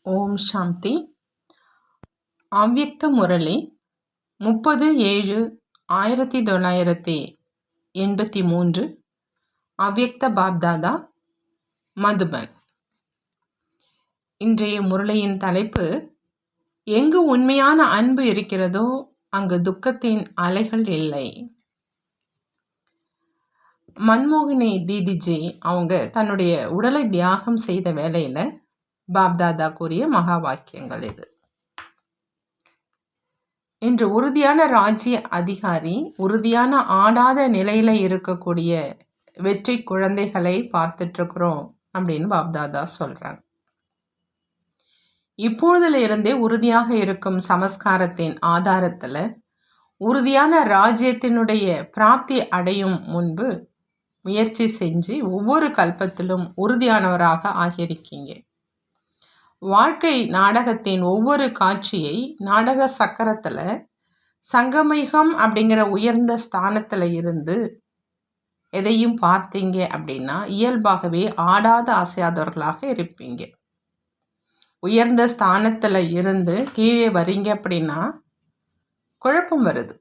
ஓம் சாந்தி. அவ்யக்த முரளி 30/7/1983. அவ்யக்த பாப்தாதா, மதுபன். இன்றைய முரளியின் தலைப்பு, எங்கு உண்மையான அன்பு இருக்கிறதோ அங்கு துக்கத்தின் அலைகள் இல்லை. மன்மோகினி தீதிஜி அவங்க தன்னுடைய உடலை தியாகம் செய்த வேளையில பாப்தாதா கூறிய மகா வாக்கியங்கள் இது. இன்று உறுதியான ராஜ்ய அதிகாரி, உறுதியான ஆடாத நிலையில இருக்கக்கூடிய வெற்றி குழந்தைகளை பார்த்துட்டு இருக்கிறோம் அப்படின்னு பாப்தாதா சொல்றாங்க. இப்பொழுதுல இருந்தே உறுதியாக இருக்கும் சமஸ்காரத்தின் ஆதாரத்துல உறுதியான ராஜ்யத்தினுடைய பிராப்தி அடையும் முன்பு முயற்சி செஞ்சு ஒவ்வொரு கல்பத்திலும் உறுதியானவராக ஆகியிருக்கீங்க. வாழ்க்கை நாடகத்தின் ஒவ்வொரு காட்சியை நாடக சக்கரத்துல சங்கமயுகம் அப்படிங்கிற உயர்ந்த ஸ்தானத்துல இருந்து எதையும் பார்த்தீங்க அப்படின்னா இயல்பாகவே ஆடாத அசையாதவர்களாக இருப்பீங்க. உயர்ந்த ஸ்தானத்துல இருந்து கீழே வரீங்க அப்படின்னா குழப்பம் வருது.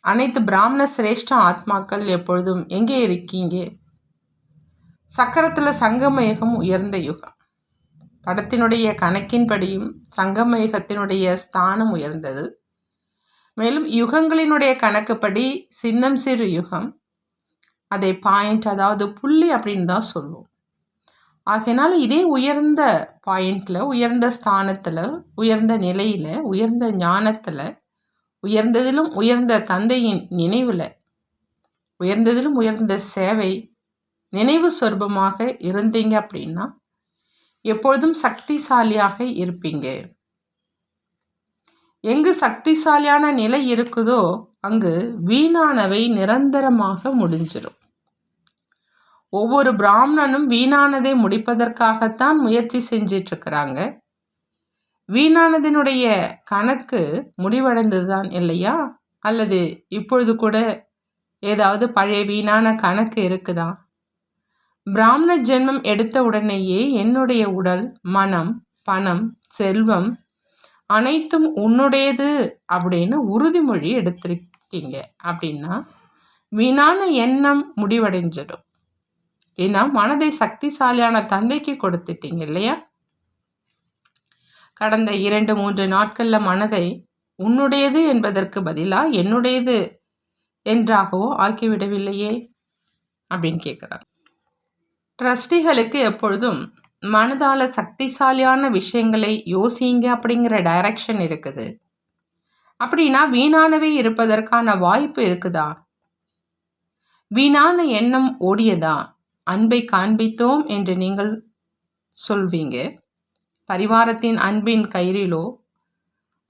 அனைத்து பிராமண சிரேஷ்ட ஆத்மாக்கள் எப்பொழுதும் எங்கே இருக்கீங்க? சக்கரத்துல சங்கமயுகம் உயர்ந்த யுகம். படத்தினுடைய கணக்கின்படியும் சங்கமயுகத்தினுடைய ஸ்தானம் உயர்ந்தது. மேலும் யுகங்களினுடைய கணக்குப்படி சின்னம் சிறு யுகம், அதை பாயிண்ட், அதாவது புள்ளி அப்படின்னு தான் சொல்லுவோம். ஆகையினால இதே உயர்ந்த பாயிண்ட்ல, உயர்ந்த ஸ்தானத்துல, உயர்ந்த நிலையில, உயர்ந்த ஞானத்துல, உயர்ந்ததிலும் உயர்ந்த தந்தையின் நினைவுல, உயர்ந்ததிலும் உயர்ந்த சேவை நினைவு சொர்பமாக இருந்தீங்க அப்படின்னா எப்பொழுதும் சக்திசாலியாக இருப்பீங்க. எங்கு சக்திசாலியான நிலை இருக்குதோ அங்கு வீணானவை நிரந்தரமாக முடிஞ்சிடும். ஒவ்வொரு பிராமணனும் வீணானதை முடிப்பதற்காகத்தான் முயற்சி செஞ்சிட்டு இருக்கிறாங்க. வீணானதினுடைய கணக்கு முடிவடைந்ததுதான் இல்லையா? அல்லது இப்பொழுது கூட ஏதாவது பழைய வீணான கணக்கு இருக்குதா? பிராமண ஜென்மம் எடுத்த உடனேயே என்னுடைய உடல், மனம், பணம், செல்வம் அனைத்தும் உன்னுடையது அப்படின்னு உறுதிமொழி எடுத்திருக்கீங்க அப்படின்னா வீணான எண்ணம் முடிவடைஞ்சிடும். ஏன்னா மனதை சக்திசாலியான தந்தைக்கு கொடுத்துட்டீங்க இல்லையா? கடந்த 2-3 நாட்கள்ல மனதை உன்னுடையது என்பதற்கு பதிலா என்னுடையது என்றாகவோ ஆக்கிவிடவில்லையே அப்படின்னு கேட்குறாங்க. ட்ரஸ்டிகளுக்கு எப்பொழுதும் மனதால சக்திசாலியான விஷயங்களை யோசிங்க அப்படிங்கிற டைரக்ஷன் இருக்குது. அப்படின்னா வீணானவை இருப்பதற்கான வாய்ப்பு இருக்குதா? வீணான எண்ணம் ஓடியதா? அன்பை காண்பித்தோம் என்று நீங்கள் சொல்வீங்க. பரிவாரத்தின் அன்பின் கயிறிலோ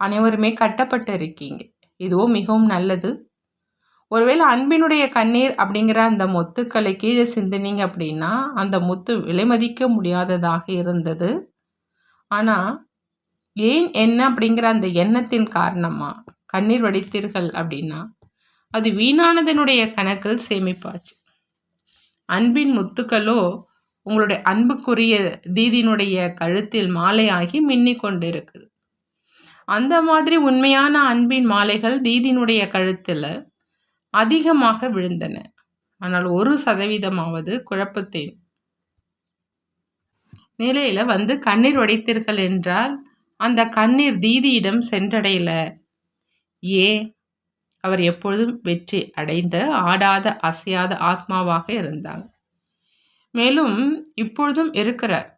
அனைவருமே கட்டப்பட்டு இருக்கீங்க. இதுவோ மிகவும் நல்லது. ஒருவேளை அன்பினுடைய கண்ணீர் அப்படிங்கிற அந்த முத்துக்களை கீழே சிந்தினீங்க அப்படின்னா அந்த முத்து விலை மதிக்க முடியாததாக இருந்தது. ஆனால் ஏன் என்ன அப்படிங்கிற அந்த எண்ணத்தின் காரணமா கண்ணீர் வடித்தீர்கள் அப்படின்னா அது வீணானதனுடைய கணக்கில் சேமிப்பாச்சு. அன்பின் முத்துக்களோ உங்களுடைய அன்புக்குரிய தீதியினுடைய கழுத்தில் மாலையாகி மின்னிக் கொண்டு இருக்குது. அந்த மாதிரி உண்மையான அன்பின் மாலைகள் தீதியினுடைய கழுத்தில் அதிகமாக விழுந்தன. ஆனால் 1% குழப்பத்தின் நிலையில வந்து கண்ணீர் வடித்தீர்கள் என்றால் அந்த கண்ணீர் தீதியிடம் சென்றடையல. ஏன்? அவர் எப்பொழுதும் வெற்றி அடைந்த ஆடாத அசையாத ஆத்மாவாக இருந்தாங்க. மேலும் இப்பொழுதும் இருக்கிறார்.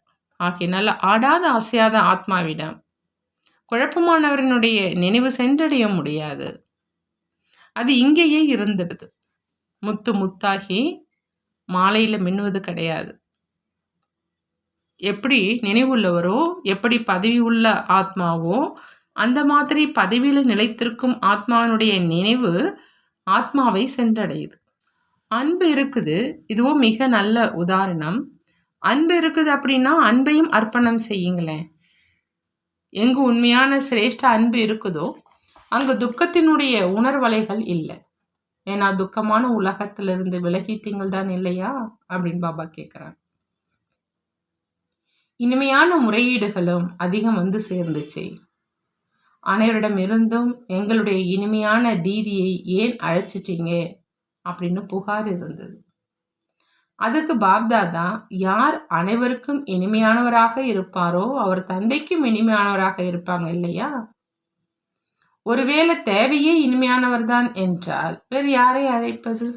ஆகையினால ஆடாத அசையாத ஆத்மாவிடம் குழப்பமானவரினுடைய நினைவு சென்றடைய முடியாது. அது இங்கேயே இருந்துடுது. முத்து முத்தாகி மாலையில மின்னுவது கிடையாது. எப்படி நினைவுள்ளவரோ, எப்படி பதவி உள்ள ஆத்மாவோ அந்த மாதிரி பதவியில் நிலைத்திருக்கும் ஆத்மாவினுடைய நினைவு ஆத்மாவை சென்றடையுது. அன்பு இருக்குது. இதுவும் மிக நல்ல உதாரணம். அன்பு இருக்குது அப்படின்னா அன்பையும் அர்ப்பணம் செய்யுங்களேன். எங்கு உண்மையான சிரேஷ்ட அன்பு இருக்குதோ அங்கு துக்கத்தினுடைய உணர்வலைகள் இல்லை. ஏன்னா துக்கமான உலகத்திலிருந்து விலகிட்டீங்கள் தான் இல்லையா அப்படின்னு பாபா கேட்குறாங்க. இனிமையான முறையீடுகளும் அதிகம் வந்து சேர்ந்துச்சு. அனைவரிடமிருந்தும் எங்களுடைய இனிமையான தீதியை ஏன் அழைச்சிட்டீங்க அப்படின்னு புகார் இருந்தது. அதுக்கு பாப்தாதா, யார் அனைவருக்கும் இனிமையானவராக இருப்பாரோ அவர் தந்தைக்கும் இனிமையானவராக இருப்பாங்க இல்லையா? ஒருவேளை தேவையே இனிமையானவர்தான் என்றால் வேறு யாரை அழைப்பது?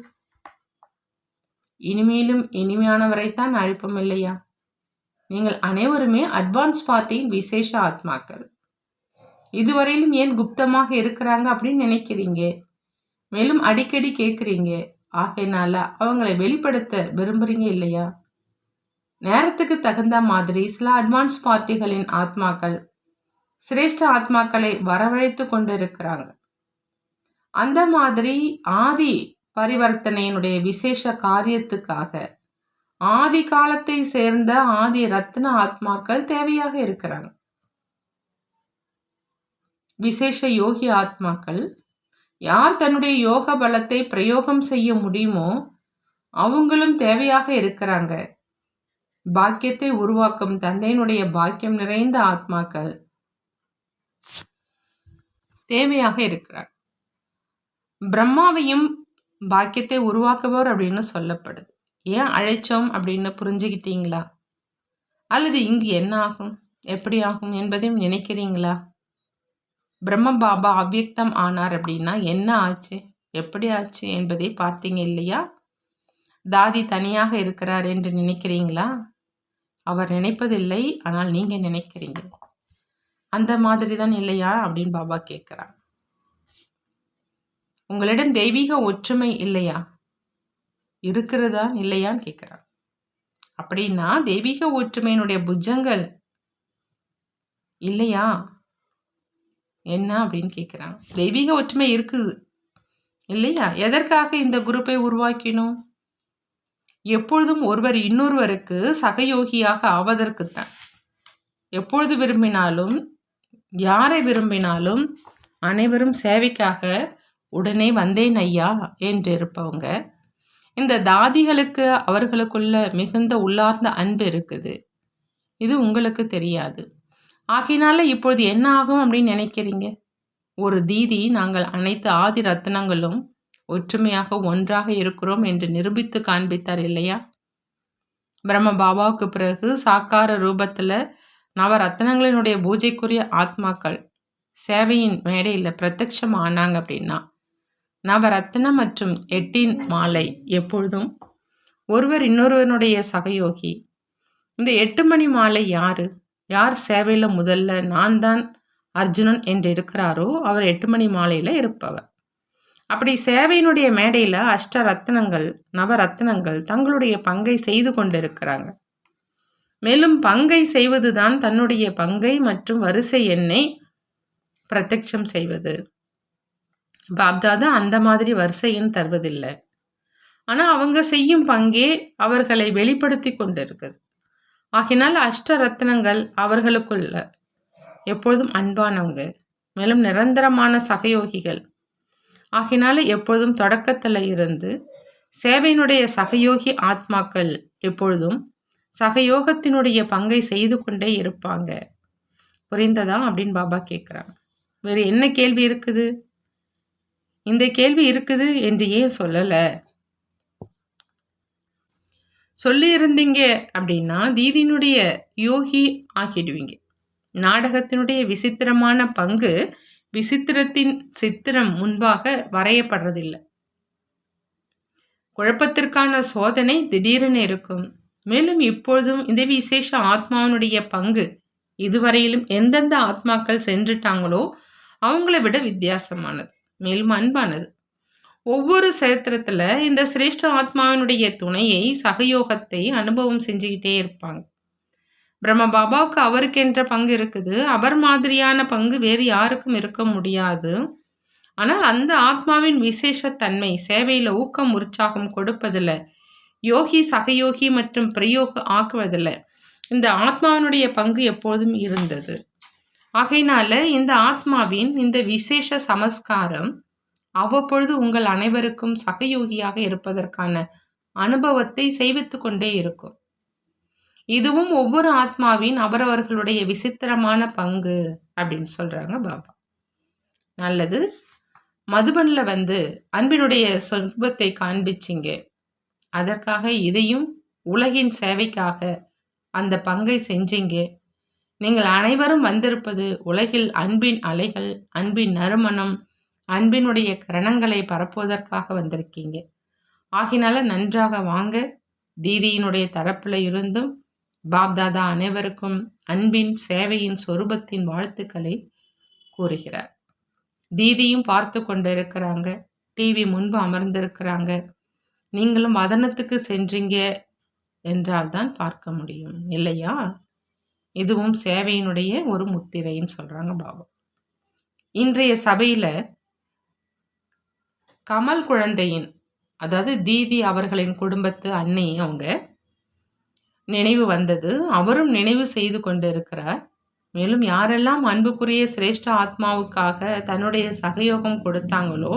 இனிமேலும் இனிமையானவரைத்தான் அழைப்போம் இல்லையா? நீங்கள் அனைவருமே அட்வான்ஸ் பார்ட்டியின் விசேஷ ஆத்மாக்கள். இதுவரையிலும் ஏன் குப்தமாக இருக்கிறாங்க அப்படின்னு நினைக்கிறீங்க? மேலும் அடிக்கடி கேட்குறீங்க. ஆகையினால அவங்களை வெளிப்படுத்த விரும்புறீங்க இல்லையா? நேரத்துக்கு தகுந்த மாதிரி சில அட்வான்ஸ் பார்ட்டிகளின் ஆத்மாக்கள் சிரேஷ்ட ஆத்மாக்களை வரவழைத்து கொண்டிருக்கிறாங்க. அந்த மாதிரி ஆதி பரிவர்த்தனையினுடைய விசேஷ காரியத்துக்காக ஆதி காலத்தை சேர்ந்த ஆதி ரத்ன ஆத்மாக்கள் தேவையாக இருக்கிறாங்க. விசேஷ யோகி ஆத்மாக்கள் யார் தன்னுடைய யோக பலத்தை பிரயோகம் செய்ய முடியுமோ அவங்களும் தேவையாக இருக்கிறாங்க. பாக்கியத்தை உருவாக்கும் தந்தையினுடைய பாக்கியம் நிறைந்த ஆத்மாக்கள் தேவையாக இருக்கிறார். பிரம்மாவையும் பாக்கியத்தை உருவாக்குபவர் அப்படின்னு சொல்லப்படுது. ஏன் அழைச்சோம் அப்படின்னு புரிஞ்சுக்கிட்டீங்களா? அல்லது இங்கு என்ன ஆகும், எப்படி ஆகும் என்பதையும் நினைக்கிறீங்களா? பிரம்ம பாபா அவ்வியக்தம் ஆனார் அப்படின்னா என்ன ஆச்சு, எப்படி ஆச்சு என்பதை பார்த்தீங்க இல்லையா? தாதி தனியாக இருக்கிறார் என்று நினைக்கிறீங்களா? அவர் நினைப்பதில்லை, ஆனால் நீங்க நினைக்கிறீங்க. அந்த மாதிரி தான் இல்லையா அப்படின்னு பாபா கேட்கிறார். உங்களிடம் தெய்வீக ஒற்றுமை இல்லையா? இருக்கிறதா இல்லையான்னு கேட்கிறார். அப்படின்னா தெய்வீக ஒற்றுமையினுடைய புஜங்கள் இல்லையா என்ன அப்படின்னு கேட்குறாங்க. தெய்வீக ஒற்றுமை இருக்குது இல்லையா? எதற்காக இந்த குரூப்பை உருவாக்கினோம்? எப்பொழுதும் ஒருவர் இன்னொருவருக்கு சகயோகியாக ஆவதற்குத்தான். எப்பொழுது விரும்பினாலும் யாரை விரும்பினாலும் அனைவரும் சேவைக்காக உடனே வந்தேன் ஐயா என்று இருப்பவங்க. இந்த தாதிகளுக்கு அவர்களுக்குள்ள மிகுந்த உள்ளார்ந்த அன்பு இருக்குது. இது உங்களுக்கு தெரியாது. ஆகையினால இப்பொழுது என்ன ஆகும் அப்படின்னு நினைக்கிறீங்க? ஒரு தீதி நாங்கள் அனைத்து ஆதி ரத்னங்களும் ஒற்றுமையாக ஒன்றாக இருக்கிறோம் என்று நிரூபித்து காண்பித்தார் இல்லையா? பிரம்ம பாபாவுக்கு பிறகு சாக்கார ரூபத்தில் நவரத்னங்களினுடைய பூஜைக்குரிய ஆத்மாக்கள் சேவையின் மேடையில் பிரத்யட்சம் ஆனாங்க அப்படின்னா நவரத்னம் மற்றும் 8 மாலை எப்பொழுதும் ஒருவர் இன்னொருவனுடைய சகயோகி. இந்த 8 மணி மாலை யார் சேவையில் முதல்ல நான் தான் அர்ஜுனன் என்று இருக்கிறாரோ அவர் 8 மணி மாலையில் இருப்பவர். அப்படி சேவையினுடைய மேடையில் அஷ்ட ரத்னங்கள் நவரத்னங்கள் தங்களுடைய பங்கை செய்து கொண்டிருக்கிறாங்க. மேலும் பங்கை செய்வதுதான் தன்னுடைய பங்கை மற்றும் வரிசை எண்ணை பிரத்யட்சம் செய்வது. பாப்தாதா அந்த மாதிரி வரிசை எண் தருவதில்லை. ஆனால் அவங்க செய்யும் பங்கே அவர்களை வெளிப்படுத்தி கொண்டிருக்குது. ஆகினால் அஷ்ட ரத்னங்கள் அவர்களுக்குள்ள எப்பொழுதும் அன்பானவங்க, மேலும் நிரந்தரமான சகயோகிகள். ஆகினால எப்பொழுதும் தொடக்கத்தில் இருந்து சேவையினுடைய சகயோகி ஆத்மாக்கள் எப்பொழுதும் சகயோகத்தினுடைய பங்கை செய்து கொண்டே இருப்பாங்க. புரிந்ததா அப்படின்னு பாபா கேட்குறாங்க. வேறு என்ன கேள்வி இருக்குது? இந்த கேள்வி இருக்குது என்று ஏன் சொல்லலை? சொல்லியிருந்தீங்க அப்படின்னா தீதியினுடைய யோகி ஆகிடுவீங்க. நாடகத்தினுடைய விசித்திரமான பங்கு விசித்திரத்தின் சித்திரம் முன்பாக வரையப்படுறதில்லை. குழப்பத்திற்கான சோதனை திடீரென இருக்கும். மேலும் இப்பொழுதும் இந்த விசேஷ ஆத்மாவினுடைய பங்கு இதுவரையிலும் எந்தெந்த ஆத்மாக்கள் சென்றுட்டாங்களோ அவங்கள விட வித்தியாசமானது, மேலும் அன்பானது. ஒவ்வொரு சேத்திரத்தில் இந்த சிரேஷ்ட ஆத்மாவினுடைய துணையை சகயோகத்தை அனுபவம் செஞ்சுக்கிட்டே இருப்பாங்க. பிரம்ம பாபாவுக்கு அவருக்கென்ற பங்கு இருக்குது. அவர் மாதிரியான பங்கு வேறு யாருக்கும் இருக்க முடியாது. ஆனால் அந்த ஆத்மாவின் விசேஷத்தன்மை சேவையில் ஊக்கம் உற்சாகம் கொடுப்பதில், யோகி சகயோகி மற்றும் பிரயோக ஆக்குவதில் இந்த ஆத்மாவினுடைய பங்கு எப்போதும் இருந்தது. ஆகையினால இந்த ஆத்மாவின் இந்த விசேஷ சமஸ்காரம் அவ்வப்பொழுது உங்கள் அனைவருக்கும் சகயோகியாக இருப்பதற்கான அனுபவத்தை செய்வித்து கொண்டே இருக்கும். இதுவும் ஒவ்வொரு ஆத்மாவின் அவரவர்களுடைய விசித்திரமான பங்கு அப்படின்னு சொல்றாங்க பாபா. நல்லது. மதுபன்ல அன்பினுடைய சொற்பத்தை காண்பிச்சிங்க. அதற்காக இதையும் உலகின் சேவைக்காக அந்த பங்கை செஞ்சீங்க. நீங்கள் அனைவரும் வந்திருப்பது உலகில் அன்பின் அலைகள், அன்பின் நறுமணம், அன்பினுடைய கிரணங்களை பரப்புவதற்காக வந்திருக்கீங்க. ஆகினால நன்றாக வாங்க. தீதியினுடைய தரப்புல இருந்தும் பாப்தாதா அனைவருக்கும் அன்பின் சேவையின் சொரூபத்தின் வாழ்த்துக்களை கூறுகிறார். தீதியும் பார்த்து கொண்டு இருக்கிறாங்க. டிவி முன்பு அமர்ந்திருக்கிறாங்க. நீங்களும் வதனத்துக்கு சென்றீங்க என்றால் தான் பார்க்க முடியும் இல்லையா? இதுவும் சேவையினுடைய ஒரு முத்திரைன்னு சொல்றாங்க பாபா. இன்றைய சபையில கமல் குழந்தையின், அதாவது தீதி அவர்களின் குடும்பத்து அன்னை அவங்க நினைவு வந்தது. அவரும் நினைவு செய்து கொண்டு இருக்கிறார். மேலும் யாரெல்லாம் அன்புக்குரிய சிரேஷ்ட ஆத்மாவுக்காக தன்னுடைய சகயோகம் கொடுத்தாங்களோ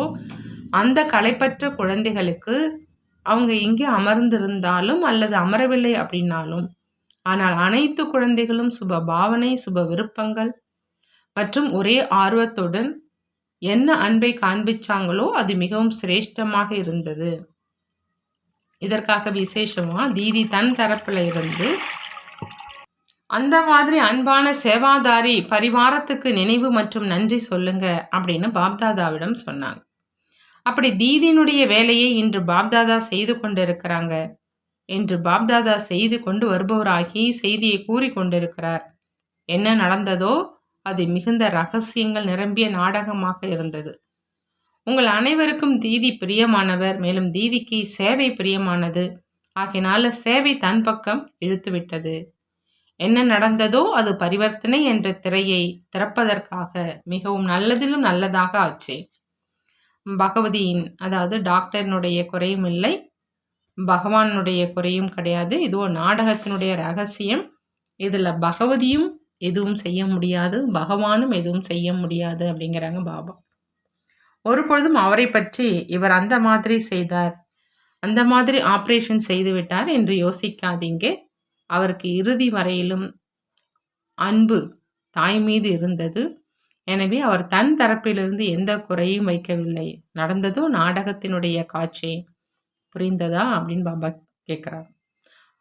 அந்த களைப்பற்ற குழந்தைகளுக்கு அவங்க இங்கே அமர்ந்திருந்தாலும் அல்லது அமரவில்லை அப்படின்னாலும், ஆனால் அனைத்து குழந்தைகளும் சுப பாவனை, சுப விருப்பங்கள் மற்றும் ஒரே ஆர்வத்துடன் என்ன அன்பை காண்பிச்சாங்களோ அது மிகவும் சிரேஷ்டமாக இருந்தது. இதற்காக விசேஷமா தீதி தன் தரப்புல இருந்து அந்த மாதிரி அன்பான சேவாதாரி பரிவாரத்துக்கு நினைவு மற்றும் நன்றி சொல்லுங்க அப்படின்னு பாப்தாதாவிடம் சொன்னாங்க. அப்படி தீதியினுடைய வேலையை இன்று பாப்தாதா செய்து கொண்டு இருக்கிறாங்க. என்று பாப்தாதா செய்து கொண்டு வருபவராகி செய்தியை கூறி கொண்டிருக்கிறார். என்ன நடந்ததோ அது மிகுந்த ரகசியங்கள் நிரம்பிய நாடகமாக இருந்தது. உங்கள் அனைவருக்கும் தீதி பிரியமானவர், மேலும் தீதிக்கு சேவை பிரியமானது. ஆகினால சேவை தன் பக்கம் இழுத்துவிட்டது. என்ன நடந்ததோ அது பரிவர்த்தனை என்ற திரையை திறப்பதற்காக மிகவும் நல்லதிலும் நல்லதாக ஆச்சு. பகவதியின், அதாவது டாக்டரினுடைய குறையும் இல்லை, பகவானுடைய குறையும் கிடையாது. இது ஒரு நாடகத்தினுடைய ரகசியம். இதில் பகவதியும் எதுவும் செய்ய முடியாது, பகவானும் எதுவும் செய்ய முடியாது அப்படிங்கிறாங்க பாபா. ஒரு பொழுதும் அவரை பற்றி இவர் அந்த மாதிரி செய்தார், அந்த மாதிரி ஆப்ரேஷன் செய்து விட்டார் என்று யோசிக்காதீங்க. அவருக்கு இறுதி வரையிலும் அன்பு தாய் மீது இருந்தது. எனவே அவர் தன் தரப்பிலிருந்து எந்த குறையும் வைக்கவில்லை. நடந்ததோ நாடகத்தினுடைய காட்சி. புரிந்ததா அப்படின்னு பாபா கேட்குறாங்க.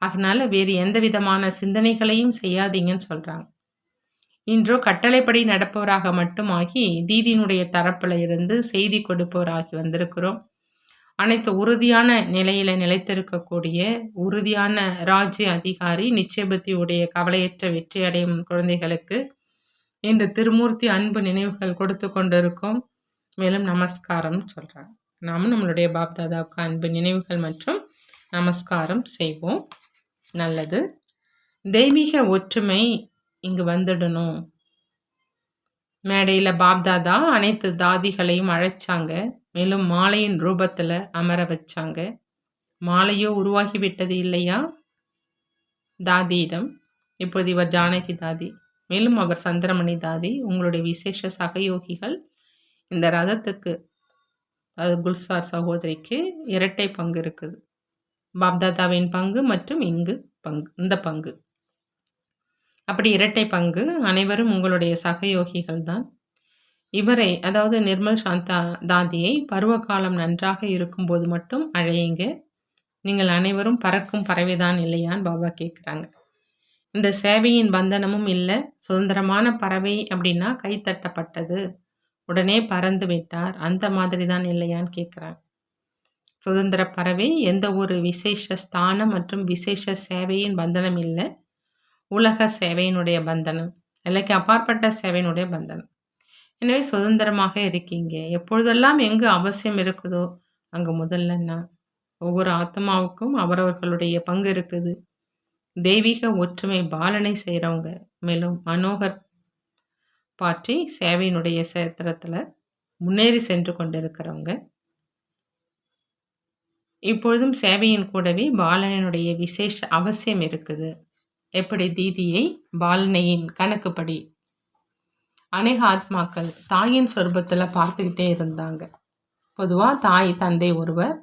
அதனால வேறு எந்த விதமான சிந்தனைகளையும் செய்யாதீங்கன்னு சொல்கிறாங்க. இன்றோ கட்டளைப்படி நடப்பவராக மட்டுமாகி தீதியினுடைய தரப்பில் இருந்து செய்தி கொடுப்பவராகி வந்திருக்கிறோம். அனைத்து உறுதியான நிலையில் நிலைத்திருக்கக்கூடிய உறுதியான ராஜ்ய அதிகாரி நிச்சயபக்தியுடைய கவலையற்ற வெற்றி அடையும் குழந்தைகளுக்கு இன்று திருமூர்த்தி அன்பு நினைவுகள் கொடுத்து கொண்டிருக்கோம். மேலும் நமஸ்காரம் சொல்கிறாங்க. நாமும் நம்மளுடைய பாப்தாதாவுக்கு அன்பு நினைவுகள் மற்றும் நமஸ்காரம் செய்வோம். நல்லது. தெய்வீக ஒற்றுமை இங்கு வந்துடணும். மேடையில் பாப்தாதா அனைத்து தாதிகளையும் அழைச்சாங்க. மேலும் மாலையின் ரூபத்தில் அமர வச்சாங்க. மாலையோ உருவாகிவிட்டது இல்லையா தாதியிடம். இப்போது இவர் ஜானகி தாதி, மேலும் அவர் சந்திரமணி தாதி. உங்களுடைய விசேஷ சகயோகிகள் இந்த ரதத்துக்கு, அது குல்சார் சகோதரிக்கு இரட்டை பங்கு இருக்குது. பாப்தாதாவின் பங்கு மற்றும் இந்த பங்கு, அப்படி இரட்டை பங்கு. அனைவரும் உங்களுடைய சகயோகிகள் தான். இவரை, அதாவது நிர்மல் சாந்தா தாதியை பருவகாலம் நன்றாக இருக்கும்போது மட்டும் அழையுங்க. நீங்கள் அனைவரும் பறக்கும் பறவைதான் இல்லையான்னு பாபா கேட்குறாங்க. இந்த சேவையின் பந்தனமும் இல்லை. சுதந்திரமான பறவை அப்படின்னா கைத்தட்டப்பட்டது உடனே பறந்து விட்டார், அந்த மாதிரி தான் இல்லையான்னு கேட்குறாங்க. சுதந்திர பறவை எந்த ஒரு விசேஷ ஸ்தானம் மற்றும் விசேஷ சேவையின் பந்தனம் இல்லை. உலக சேவையினுடைய பந்தனம், இல்லைக்கு அப்பாற்பட்ட சேவையினுடைய பந்தனம். எனவே சுதந்திரமாக இருக்கீங்க. எப்பொழுதெல்லாம் எங்கு அவசியம் இருக்குதோ அங்கே முதல்லன்னா ஒவ்வொரு ஆத்மாவுக்கும் அவரவர்களுடைய பங்கு இருக்குது. தெய்வீக ஒற்றுமை பாலனை செய்கிறவங்க, மேலும் மனோகர் பாற்றி சேவையினுடைய சேத்திரத்தில் முன்னேறி சென்று கொண்டிருக்கிறவங்க. இப்பொழுதும் சேவையின் கூடவே பாலனையினுடைய விசேஷ அவசியம் இருக்குது. எப்படி தீதியை பாலனையின் கணக்குப்படி அநேக ஆத்மாக்கள் தாயின் சொரூபத்தில் பார்த்துக்கிட்டே இருந்தாங்க. பொதுவாக தாய் தந்தை ஒருவர்,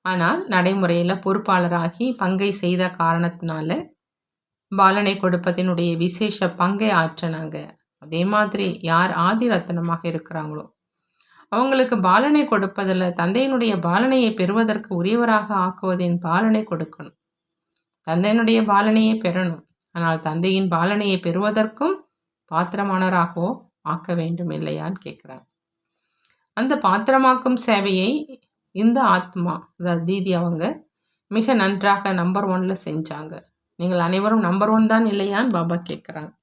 ஆனால் நடைமுறையில் பொறுப்பாளராகி பங்கை செய்த காரணத்தினால பாலனை கொடுப்பதனுடைய விசேஷ பங்கை ஆற்றினாங்க. அதே மாதிரி யார் ஆதி ரத்தினமாக இருக்கிறாங்களோ அவங்களுக்கு பாலனை கொடுப்பதில் தந்தையினுடைய பாலனையை பெறுவதற்கு உரியவராக ஆக்குவதின் பாலனை கொடுக்கணும். தந்தையினுடைய பாலனையை பெறணும், ஆனால் தந்தையின் பாலனையை பெறுவதற்கும் பாத்திரமானராகவோ ஆக்க வேண்டும் இல்லையான்னு கேட்குறாங்க. அந்த பாத்திரமாக்கும் சேவையை இந்த ஆத்மா, அதாவது தீதி அவங்க மிக நன்றாக நம்பர் 1ல் செஞ்சாங்க. நீங்கள் அனைவரும் நம்பர் 1 தான் இல்லையான்னு பாபா கேட்குறாங்க.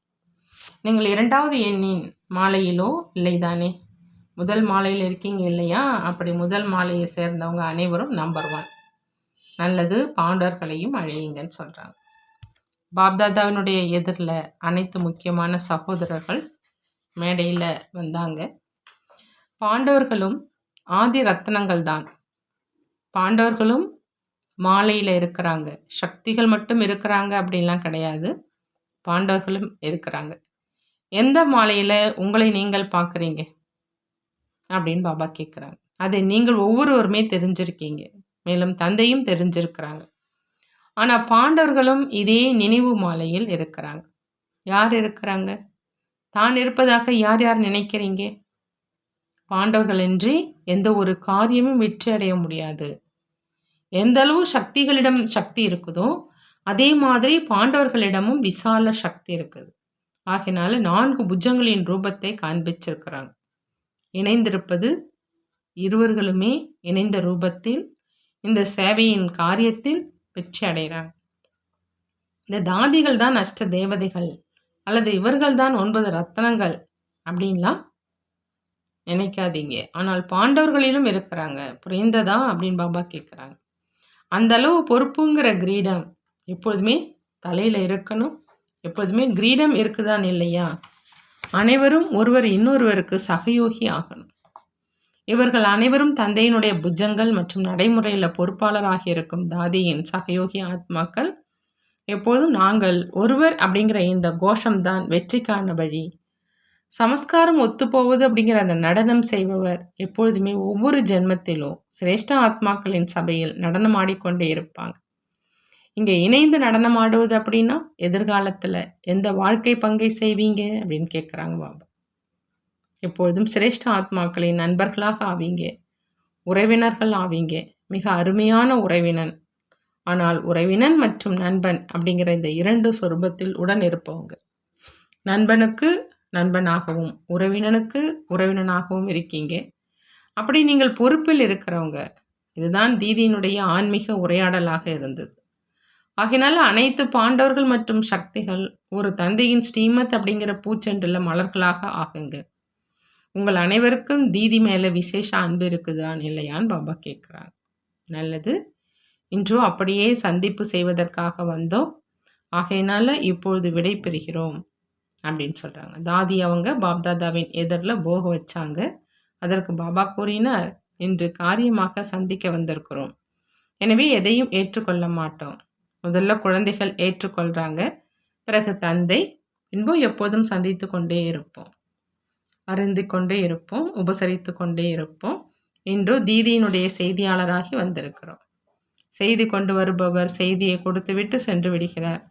நீங்கள் 2வது எண்ணின் மாலையிலோ இல்லைதானே? முதல் மாலையில் இருக்கீங்க இல்லையா? அப்படி முதல் மாலையை சேர்ந்தவங்க அனைவரும் நம்பர் 1. நல்லது, பாண்டவர்களையும் அழையுங்கன்னு சொல்கிறாங்க. பாப்தாதாவினுடைய எதிரில் அனைத்து முக்கியமான சகோதரர்கள் மேடையில் வந்தாங்க. பாண்டவர்களும் ஆதி ரத்னங்கள் தான். பாண்டவர்களும் மாலையில் இருக்கிறாங்க. சக்திகள் மட்டும் இருக்கிறாங்க அப்படின்லாம் கிடையாது, பாண்டவர்களும் இருக்கிறாங்க. எந்த மாலையில் உங்களை நீங்கள் பார்க்குறீங்க அப்படின்னு பாபா கேட்குறாங்க. அதை நீங்கள் ஒவ்வொருவருமே தெரிஞ்சிருக்கீங்க, மேலும் தந்தையும் தெரிஞ்சிருக்கிறாங்க. ஆனால் பாண்டவர்களும் இதே நினைவு மாலையில் இருக்கிறாங்க. யார் இருக்கிறாங்க? தான் இருப்பதாக யார் யார் நினைக்கிறீங்க? பாண்டவர்களின்றி எந்த ஒரு காரியமும் வெற்றி அடைய முடியாது. எந்த அளவு சக்திகளிடம் சக்தி இருக்குதோ அதே மாதிரி பாண்டவர்களிடமும் விசால சக்தி இருக்குது. ஆகையினால 4 புஜங்களின் ரூபத்தை காண்பிச்சிருக்கிறாங்க. இணைந்திருப்பது இருவர்களுமே இணைந்த ரூபத்தில் இந்த சேவையின் காரியத்தில் வெற்றி அடைகிறாங்க. இந்த தாதிகள் தான் அஷ்ட தேவதைகள் அல்லது இவர்கள் தான் 9 ரத்னங்கள் அப்படின்லாம் நினைக்காதீங்க. ஆனால் பாண்டவர்களிலும் இருக்கிறாங்க. புரிந்ததா அப்படின்னு பாபா கேட்குறாங்க. அந்த அளவு பொறுப்புங்கிற கிரீடம் எப்பொழுதுமே தலையில் இருக்கணும். எப்பொழுதுமே கிரீடம் இருக்குதான் இல்லையா? அனைவரும் ஒருவர் இன்னொருவருக்கு சகயோகி ஆகணும். இவர்கள் அனைவரும் தந்தையினுடைய புஜங்கள் மற்றும் நடைமுறையில் பொறுப்பாளராக இருக்கும் தாதியின் சகயோகி ஆத்மாக்கள். எப்போதும் நாங்கள் ஒருவர் அப்படிங்கிற இந்த கோஷம்தான் வெற்றிக்கான வழி. சமஸ்காரம் ஒத்துப்போவது அப்படிங்கிற அந்த நடனம் செய்பவர் எப்பொழுதுமே ஒவ்வொரு ஜென்மத்திலும் சிரேஷ்ட ஆத்மாக்களின் சபையில் நடனம் ஆடிக்கொண்டே இருப்பாங்க. இங்கே இணைந்து நடனம் ஆடுவது அப்படின்னா எதிர்காலத்தில் எந்த வாழ்க்கை பங்கை செய்வீங்க அப்படின்னு கேட்குறாங்க பாபா. எப்பொழுதும் சிரேஷ்ட ஆத்மாக்களின் நண்பர்களாக ஆவீங்க, உறவினர்கள் ஆவீங்க. மிக அருமையான உறவினன். ஆனால் உறவினன் மற்றும் நண்பன் அப்படிங்கிற இந்த 2 சொரூபத்தில் உடன் இருப்பவங்க. நண்பனுக்கு நண்பனாகவும் உறவினனுக்கு உறவினனாகவும் இருக்கீங்க. அப்படி நீங்கள் பொறுப்பில் இருக்கிறவங்க. இதுதான் தீதியினுடைய ஆன்மீக உரையாடலாக இருந்தது. ஆகையினால அனைத்து பாண்டவர்கள் மற்றும் சக்திகள் ஒரு தந்தையின் ஸ்ரீமத் அப்படிங்கிற பூச்செண்டில் மலர்களாக ஆகுங்க. உங்கள் அனைவருக்கும் தீதி மேலே விசேஷ அன்பு இருக்குதான் இல்லையான்னு பாபா கேட்குறாங்க. நல்லது, இன்றோ அப்படியே சந்திப்பு செய்வதற்காக வந்தோம். ஆகையினால இப்பொழுது விடை பெறுகிறோம் அப்படின்னு சொல்கிறாங்க. தாதி அவங்க பாப்தாதாவின் எதிரில் போக வச்சாங்க. அதற்கு பாபா கூறினார், இன்று காரியமாக சந்திக்க வந்திருக்கிறோம், எனவே எதையும் ஏற்றுக்கொள்ள மாட்டோம். முதல்ல குழந்தைகள் ஏற்றுக்கொள்கிறாங்க, பிறகு தந்தை, பின்பு எப்போதும் சந்தித்து கொண்டே இருப்போம், அருந்தி கொண்டே இருப்போம், உபசரித்து கொண்டே இருப்போம். இன்றோ தீதியினுடைய செய்தியாளராகி வந்திருக்கிறோம். செய்தி கொண்டு வருபவர் செய்தியை கொடுத்துவிட்டு சென்று விடுகிறார்.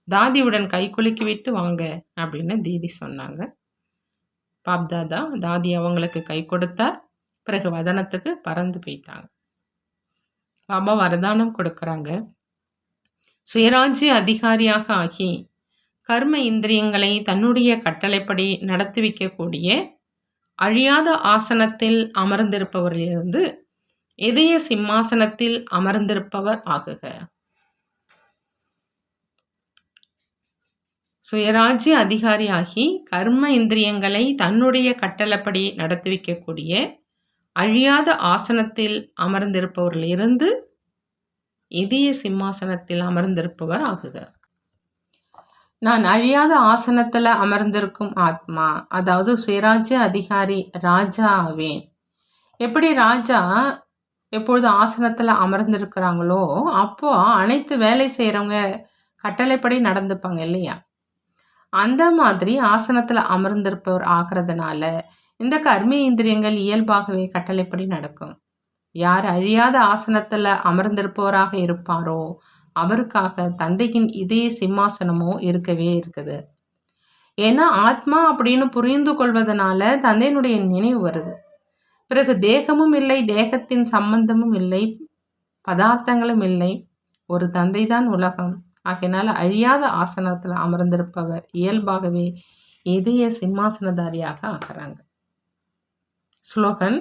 தாதியுடன் கை குலுக்கி விட்டு வாங்க அப்படின்னு தீதி சொன்னாங்க. பாப்தாதா தாதி அவங்களுக்கு கை கொடுத்தார். பிறகு வதனத்துக்கு பறந்து போயிட்டாங்க. பாபா வரதானம் கொடுக்குறாங்க. சுயராஜ்ய அதிகாரியாக ஆகி கர்ம இந்திரியங்களை தன்னுடைய கட்டளைப்படி நடத்தி வைக்கக்கூடிய அழியாத ஆசனத்தில் அமர்ந்திருப்பவரிலிருந்து இதய சிம்மாசனத்தில் அமர்ந்திருப்பவர் ஆகுக. சுயராஜ்ய அதிகாரியாகி கர்ம இந்திரியங்களை தன்னுடைய கட்டளைப்படி நடத்தி வைக்கக்கூடிய அழியாத ஆசனத்தில் அமர்ந்திருப்பவரிலிருந்து இதய சிம்மாசனத்தில் அமர்ந்திருப்பவர் ஆகுக. நான் அழியாத ஆசனத்தில் அமர்ந்திருக்கும் ஆத்மா, அதாவது சுயராஜ்ய அதிகாரி ராஜா ஆவேன். எப்படி ராஜா எப்பொழுது ஆசனத்தில் அமர்ந்திருக்கிறாங்களோ அப்போ அனைத்து வேலை செய்கிறவங்க கட்டளைப்படி நடந்துப்பாங்க இல்லையா? அந்த மாதிரி ஆசனத்தில் அமர்ந்திருப்பவர் ஆகிறதுனால இந்த கர்ம இந்திரியங்கள் இயல்பாகவே கட்டளைப்படி நடக்கும். யார் அழியாத ஆசனத்தில் அமர்ந்திருப்பவராக இருப்பாரோ அவருக்காக தந்தையின் இதய சிம்மாசனமோ இருக்கவே இருக்குது. ஏன்னா ஆத்மா அப்படின்னு புரிந்து கொள்வதனால தந்தையினுடைய நினைவு வருது. பிறகு தேகமும் இல்லை, தேகத்தின் சம்பந்தமும் இல்லை, பதார்த்தங்களும் இல்லை. ஒரு தந்தை தான் உலகம். ஆகையினால அழியாத ஆசனத்தில் அமர்ந்திருப்பவர் இயல்பாகவே இதய சிம்மாசனதாரியாக ஆகிறாங்க. ஸ்லோகன்: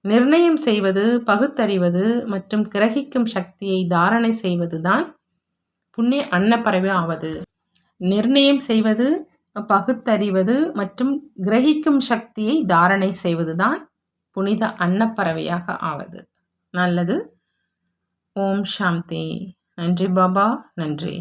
நிர்ணயம் செய்வது, பகுத்தறிவது மற்றும் கிரகிக்கும் சக்தியை தாரணை செய்வதுதான் புண்ணிய அன்னப்பறவை ஆவது. நிர்ணயம் செய்வது, பகுத்தறிவது மற்றும் கிரகிக்கும் சக்தியை தாரணை செய்வதுதான் புனித அன்னப்பறவையாக ஆவது. நல்லது. ஓம் சாந்தி. நன்றி பாபா. நன்றி.